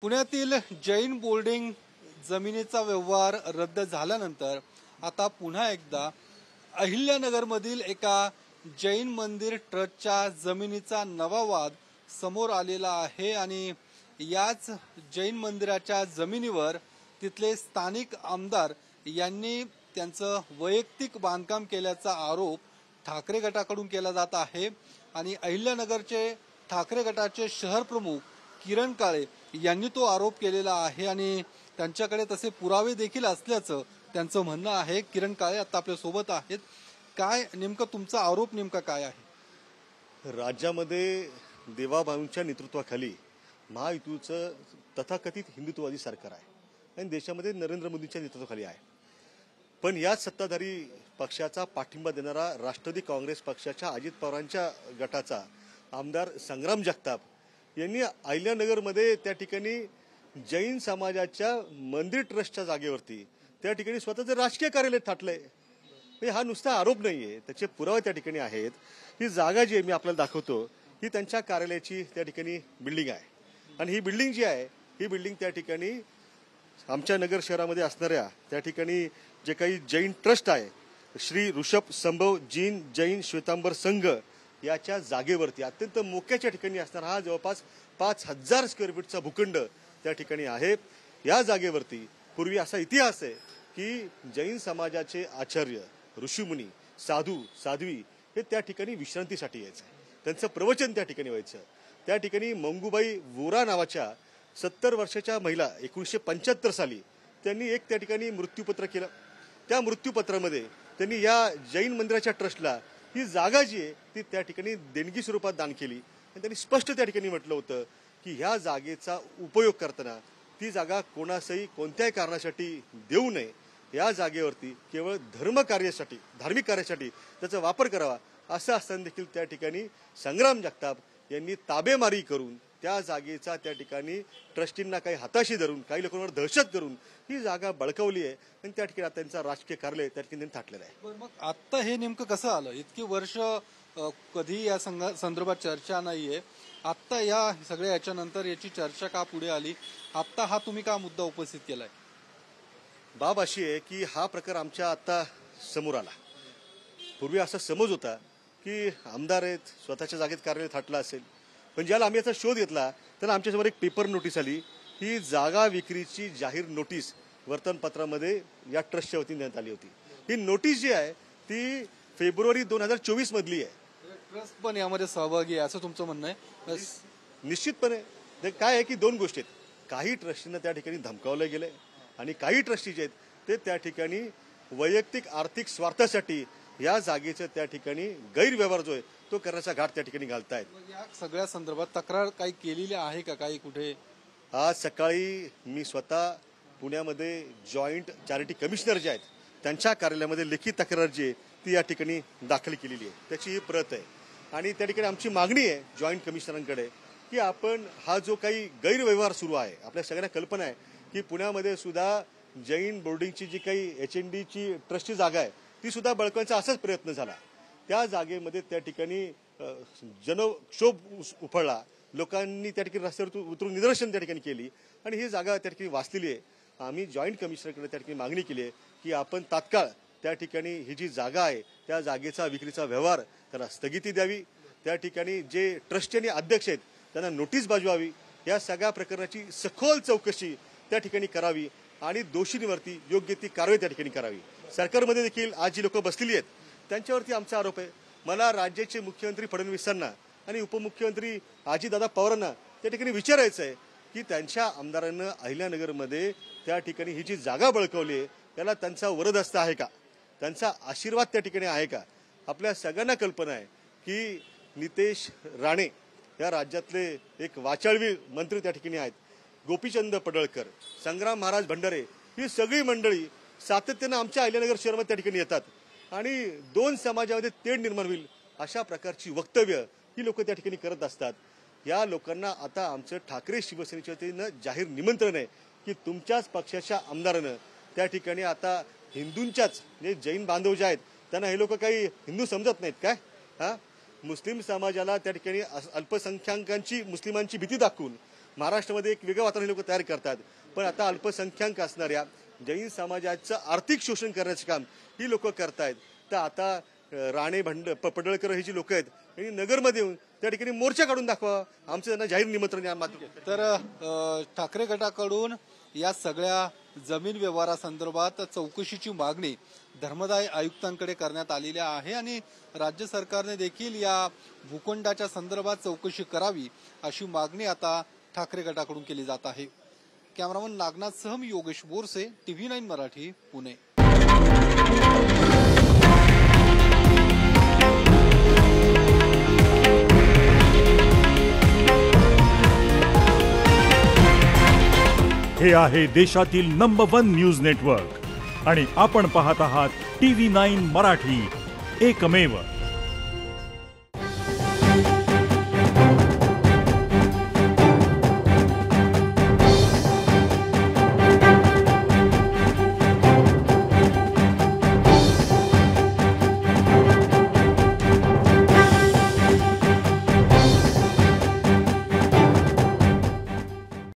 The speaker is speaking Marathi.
पुण्यातील जैन बोर्डिंग जमिनीचा व्यवहार रद्द झाल्यानंतर आता पुन्हा एकदा अहिल्यानगरमधील एका जैन मंदिर ट्रस्टच्या जमिनीचा नवा वाद समोर आलेला आहे आणि याच जैन मंदिराच्या जमिनीवर तिथले स्थानिक आमदार यांनी त्यांचं वैयक्तिक बांधकाम केल्याचा आरोप ठाकरे गटाकडून केला जात आहे आणि अहिल्यानगरचे ठाकरे गटाचे शहर प्रमुख किरण काळे यांनी तो आरोप केलेला आहे आणि त्यांच्याकडे तसे पुरावे देखील असल्याचं त्यांचं म्हणणं आहे। किरण काळे आता आपल्या सोबत आहेत। काय नेमकं तुमचा आरोप नेमका काय आहे? राज्यामध्ये देवाभाऊंच्या नेतृत्वाखाली महायुतीचं तथाकथित हिंदुत्ववादी सरकार आहे आणि देशामध्ये नरेंद्र मोदींच्या नेतृत्वाखाली आहे। पण याच सत्ताधारी पक्षाचा पाठिंबा देणारा राष्ट्रवादी काँग्रेस पक्षाच्या अजित पवारांच्या गटाचा आमदार संग्राम जगताप यांनी अहिल्यानगरमध्ये त्या ठिकाणी जैन समाजाच्या मंदिर ट्रस्टच्या जागेवरती त्या ठिकाणी स्वतःचं राजकीय कार्यालय थाटलंय। म्हणजे हा नुसता आरोप नाहीये, त्याचे पुरावे त्या ठिकाणी आहेत। ही जागा जी आहे मी आपल्याला दाखवतो ही त्यांच्या कार्यालयाची त्या ठिकाणी बिल्डिंग आहे आणि ही बिल्डिंग जी आहे ही बिल्डिंग त्या ठिकाणी आमच्या नगर शहरामध्ये असणाऱ्या त्या ठिकाणी जे काही जैन ट्रस्ट आहे श्री ऋषभ संभव जैन श्वेतांबर संघ याच्या जागेवरती अत्यंत मोक्याच्या ठिकाणी असणार हा जवळपास 5000 स्क्वेअर फीटचा भूखंड त्या ठिकाणी आहे। या जागेवरती पूर्वी असा इतिहास आहे की जैन समाजाचे आचार्य ऋषीमुनी साधू साध्वी हे त्या ठिकाणी विश्रांतीसाठी यायचे, त्यांचं प्रवचन त्या ठिकाणी व्हायचं। त्या ठिकाणी मंगूबाई वोरा नावाच्या 70 वर्षाच्या महिला 1975 साली त्यांनी एक त्या ठिकाणी मृत्यूपत्र केलं। त्या मृत्यूपत्रामध्ये त्यांनी या जैन मंदिराच्या ट्रस्टला ही जागा जी आहे ती त्या ठिकाणी देणगी स्वरूपात दान केली आणि त्यांनी स्पष्ट त्या ठिकाणी म्हटलं होतं की ह्या जागेचा उपयोग करताना ती जागा कोणासही कोणत्याही कारणासाठी देऊ नये, या जागेवरती केवळ धार्मिक कार्यासाठी त्याचा वापर करावा। असं असताना देखील त्या ठिकाणी संग्राम जगताप यांनी ताबेमारी करून त्या जागेचा त्या ठिकाणी ट्रस्टींना काही हाताशी धरून काही लोकांवर दहशत करून ही जागा बळकावली आहे आणि त्या ठिकाणी त्यांचा राजकीय कार्यालय त्या ठिकाणी थाटलेलं आहे। मग आता हे नेमकं कसं आलं? इतकी वर्ष कधी या संदर्भात चर्चा नाहीये, आता या सगळ्या याच्यानंतर याची चर्चा का पुढे आली? आता हा तुम्ही का मुद्दा उपस्थित केलाय? बाब अशी आहे की हा प्रकार आमच्या आता समोर आला। पूर्वी असा समज होता की आमदार आहेत स्वतःच्या जागेत कार्यालय थाटलं असेल, पण ज्याला आम्ही याचा शोध घेतला त्याला आमच्यासमोर एक पेपर नोटीस आली ही जागा विक्रीची जाहीर नोटीस वर्तमानपत्रामध्ये या ट्रस्टच्या वतीने देण्यात आली होती। ही नोटीस जी आहे ती फेब्रुवारी 2024 मधली आहे। ट्रस्ट पण यामध्ये सहभागी आहे असं तुमचं म्हणणं आहे? निश्चितपणे काय आहे की दोन गोष्टी आहेत, काही ट्रस्टींना त्या ठिकाणी धमकावलं गेलंय आणि काही ट्रस्टी जे आहेत ते त्या ठिकाणी वैयक्तिक आर्थिक स्वार्थासाठी या जागेचं त्या ठिकाणी गैरव्यवहार जो आहे तो करण्याचा घाट त्या ठिकाणी घालतायत। या सगळ्या संदर्भात तक्रार काही केलेली आहे का? काही कुठे? आज सकाळी मी स्वतः पुण्यामध्ये जॉईंट चॅरिटी कमिशनर जे आहेत त्यांच्या कार्यालयामध्ये लेखी तक्रार जी आहे ती या ठिकाणी दाखल केलेली आहे, त्याची ही प्रत आहे आणि त्या ठिकाणी आमची मागणी आहे जॉईंट कमिशनरांकडे की आपण हा जो काही गैरव्यवहार सुरू आहे, आपल्या सगळ्यांना कल्पना आहे की पुण्यामध्ये सुद्धा जैन बोर्डिंगची जी काही HNDची ट्रस्टची जागा आहे ती सुद्धा बळकावण्याचा असाच प्रयत्न झाला। त्या जागेमध्ये त्या ठिकाणी जनक्षोभ उफळला, लोकांनी त्या ठिकाणी रस्त्यावर उतरून निदर्शन त्या ठिकाणी केली आणि ही जागा त्या ठिकाणी वाचलेली आहे। आम्ही जॉईंट कमिशनरकडे त्या ठिकाणी मागणी केली आहे की आपण तात्काळ त्या ठिकाणी ही जी जागा आहे त्या जागेचा विक्रीचा व्यवहार त्याला स्थगिती द्यावी, त्या ठिकाणी जे ट्रस्टी आणि अध्यक्ष आहेत त्यांना नोटीस बजावावी, या सगळ्या प्रकरणाची सखोल चौकशी त्या ठिकाणी करावी आणि दोषींवरती योग्य ती कारवाई त्या ठिकाणी करावी। सरकारमध्ये देखील आज जी लोक बसलेली आहेत त्यांच्यावरती आमचा आरोप आहे। मला राज्याचे मुख्यमंत्री फडणवीसांना आणि उपमुख्यमंत्री अजितदादा पवारांना त्या ठिकाणी विचारायचं आहे की त्यांच्या आमदारांना अहिल्यानगरमध्ये त्या ठिकाणी ही जी जागा बळकावली आहे त्याला त्यांचा वरदहस्त आहे का, त्यांचा आशीर्वाद त्या ठिकाणी आहे का? आपल्या सगळ्यांना कल्पना आहे की नितेश राणे या राज्यातले एक वाचाळवी मंत्री त्या ठिकाणी आहेत, गोपीचंद पडळकर, संग्राम महाराज भंडारे, ही सगळी मंडळी सातत्यानं आमच्या अहिल्यानगर शहरामध्ये त्या ठिकाणी येतात आणि दोन समाजामध्ये तेढ निर्माण होईल अशा प्रकारची वक्तव्य ही लोक त्या ठिकाणी करत असतात। या लोकांना आता आमचं ठाकरे शिवसेनेच्या वतीनं जाहीर निमंत्रण आहे की तुमच्याच पक्षाच्या आमदारानं त्या ठिकाणी आता हिंदूंच्याच जे जैन बांधव जे आहेत त्यांना हे लोक काही हिंदू समजत नाहीत काय? मुस्लिम समाजाला त्या ठिकाणी अल्पसंख्याकांची मुस्लिमांची भीती दाखवून महाराष्ट्रामध्ये एक वेगळं वातावरण लोक तयार करतात, पण आता अल्पसंख्याक असणाऱ्या जैन समाजाचं आर्थिक शोषण करण्याचं काम ही लोक करतायत. तर आता राणे पडळकर ही जी लोक आहेत यांनी नगरमध्ये येऊन त्या ठिकाणी मोर्चा काढून दाखवा, आमचं त्यांना जाहीर निमंत्रण या माध्यमातून. तर ठाकरे गटाकडून या सगळ्या जमीन व्यवहारासंदर्भात चौकशीची मागणी धर्मदाय आयुक्तांकडे करण्यात आलेली आहे आणि राज्य सरकारने देखील या भूखंडाच्या संदर्भात चौकशी करावी अशी मागणी आता ठाकरे गटाकडून केली जात आहे. कॅमेरामन नागनाथसह मी योगेश बोरसे, TV9 मराठी, पुणे. हे आहे देशातील नंबर 1 न्यूज नेटवर्क आणि आपण पाहत आहात TV9 मराठी, एकमेव.